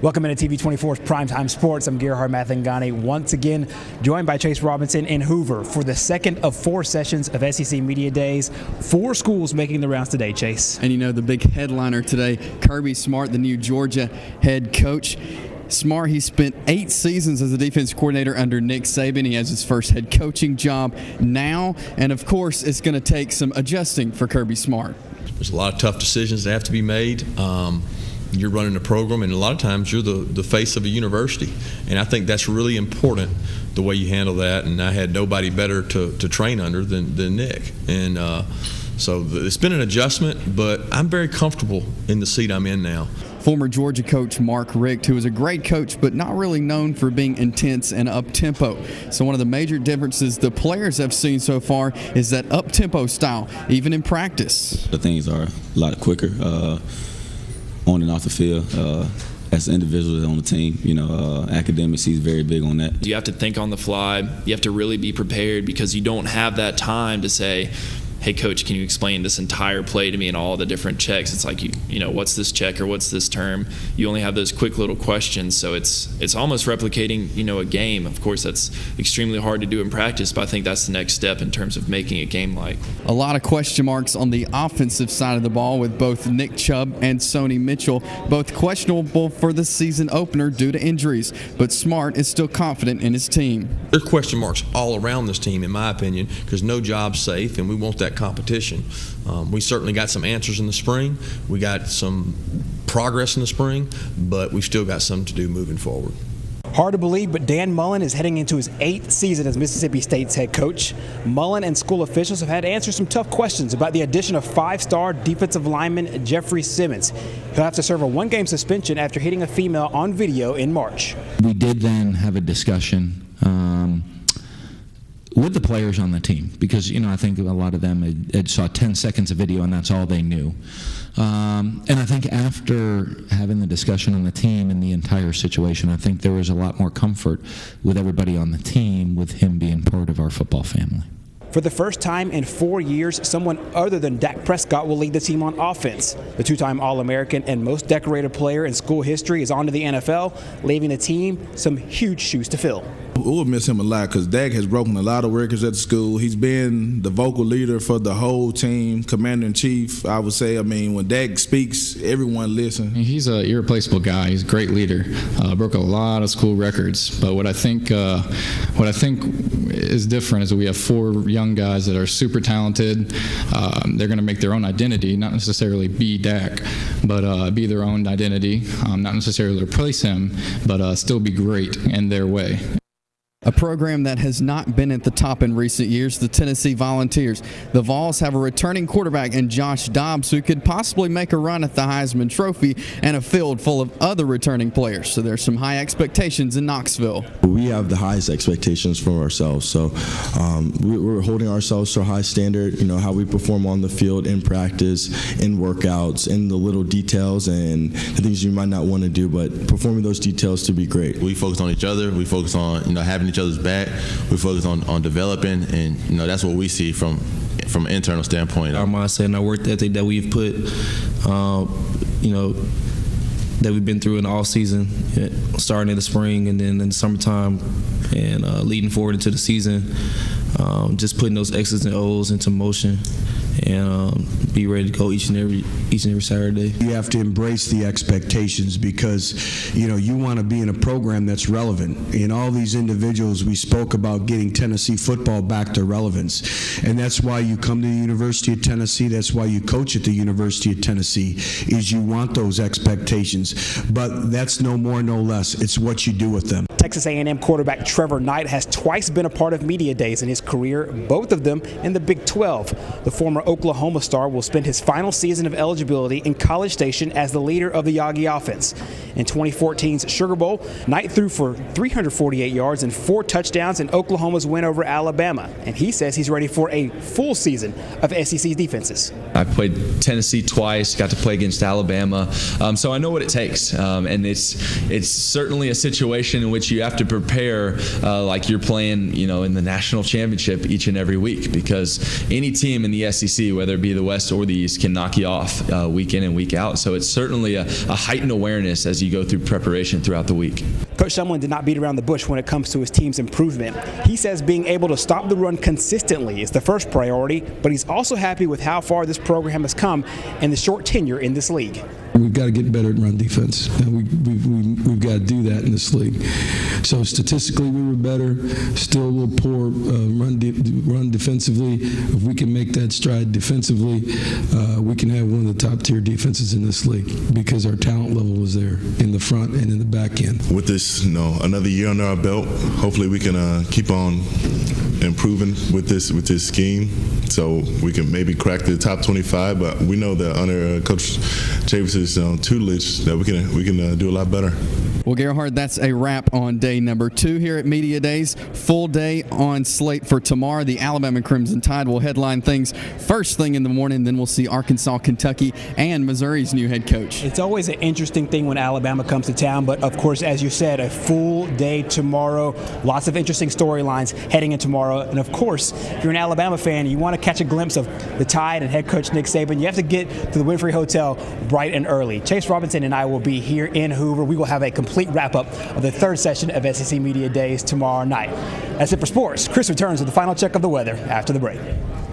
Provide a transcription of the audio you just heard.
Welcome into TV24's Primetime Sports. I'm Gerhard Mathangani, once again joined by Chase Robinson in Hoover for the second of 4 sessions of SEC Media Days. 4 schools making the rounds today, Chase. And you know, the big headliner today, Kirby Smart, the new Georgia head coach. Smart, he spent 8 seasons as a defense coordinator under Nick Saban. He has his first head coaching job now, and of course, it's going to take some adjusting for Kirby Smart. There's a lot of tough decisions that have to be made. You're running a program, and a lot of times you're the face of a university, and I think that's really important, the way you handle that. And I had nobody better to train under than Nick, and so it's been an adjustment, but I'm very comfortable in the seat I'm in now. Former Georgia coach Mark Richt, who is a great coach but not really known for being intense and up-tempo. So one of the major differences the players have seen so far is that up-tempo style, even in practice. The things are a lot quicker on and off the field. As individuals on the team, you know, academics, he's very big on that. You have to think on the fly. You have to really be prepared because you don't have that time to say, hey, coach, can you explain this entire play to me and all the different checks? It's like, you know, what's this check or what's this term? You only have those quick little questions, so it's almost replicating, you know, a game. Of course, that's extremely hard to do in practice, but I think that's the next step in terms of making a game-like. A lot of question marks on the offensive side of the ball with both Nick Chubb and Sony Mitchell, both questionable for the season opener due to injuries, but Smart is still confident in his team. There's question marks all around this team, in my opinion, because no job's safe, and we want that competition. We certainly got some answers in the spring. We got some progress in the spring, but we've still got some to do moving forward. Hard to believe, but Dan Mullen is heading into his 8th season as Mississippi State's head coach. Mullen and school officials have had to answer some tough questions about the addition of 5-star defensive lineman Jeffrey Simmons. He'll have to serve a 1-game suspension after hitting a female on video in March. We did then have a discussion with the players on the team, because, you know, I think a lot of them had saw 10 seconds of video and that's all they knew. And I think after having the discussion on the team and the entire situation, I think there was a lot more comfort with everybody on the team with him being part of our football family. For the first time in 4 years, someone other than Dak Prescott will lead the team on offense. The 2-time All-American and most decorated player in school history is on to the NFL, leaving the team some huge shoes to fill. We'll miss him a lot because Dak has broken a lot of records at the school. He's been the vocal leader for the whole team, commander-in-chief, I would say. I mean, when Dak speaks, everyone listens. He's an irreplaceable guy. He's a great leader. Broke a lot of school records. But what I think is different is that we have 4 young guys that are super talented. They're going to make their own identity, not necessarily be Dak, but be their own identity, not necessarily replace him, but still be great in their way. A program that has not been at the top in recent years, the Tennessee Volunteers. The Vols have a returning quarterback in Josh Dobbs who could possibly make a run at the Heisman Trophy, and a field full of other returning players. So there's some high expectations in Knoxville. We have the highest expectations from ourselves. So we're holding ourselves to a high standard, you know, how we perform on the field, in practice, in workouts, in the little details and the things you might not want to do, but performing those details to be great. We focus on each other. We focus on, you know, having each other's back. We focus on developing, and, you know, that's what we see from an internal standpoint. Our mindset and our work ethic that we've put, you know, that we've been through in the off season, starting in the spring and then in the summertime, and leading forward into the season, just putting those X's and O's into motion, and be ready to go each and every Saturday. You have to embrace the expectations because, you know, you want to be in a program that's relevant. In all these individuals, we spoke about getting Tennessee football back to relevance, and that's why you come to the University of Tennessee. That's why you coach at the University of Tennessee, is you want those expectations. But that's no more, no less. It's what you do with them. Texas A&M quarterback Trevor Knight has twice been a part of media days in his career, both of them in the Big 12. The former Oklahoma star will spend his final season of eligibility in College Station as the leader of the Yagi offense. In 2014's Sugar Bowl, Knight threw for 348 yards and 4 touchdowns in Oklahoma's win over Alabama, and he says he's ready for a full season of SEC defenses. I played Tennessee twice, got to play against Alabama, so I know what it takes, and it's certainly a situation in which you have to prepare like you're playing, you know, in the national championship each and every week, because any team in the SEC, whether it be the West or the East, can knock you off week in and week out. So it's certainly a heightened awareness as you go through preparation throughout the week. Coach Mullen did not beat around the bush when it comes to his team's improvement. He says being able to stop the run consistently is the first priority, but he's also happy with how far this program has come in the short tenure in this league. We've got to get better at run defense. We've got to do that in this league. So statistically, we were better. Still a little poor run defensively. If we can make that stride defensively, we can have one of the top-tier defenses in this league because our talent level is there in the front and in the back end. With this, another year under our belt, hopefully we can keep on improving with this scheme, so we can maybe crack the top 25. But we know that under Coach Chavis's tutelage, that we can do a lot better. Well, Gerhard, that's a wrap on day number 2 here at Media Days. Full day on slate for tomorrow. The Alabama Crimson Tide will headline things first thing in the morning. Then we'll see Arkansas, Kentucky, and Missouri's new head coach. It's always an interesting thing when Alabama comes to town, but of course, as you said, a full day tomorrow. Lots of interesting storylines heading in tomorrow. And of course, if you're an Alabama fan, you want to catch a glimpse of the Tide and head coach Nick Saban, you have to get to the Winfrey Hotel bright and early. Chase Robinson and I will be here in Hoover. We will have a complete wrap-up of the third session of SEC Media Days tomorrow night. That's it for sports. Chris returns with the final check of the weather after the break.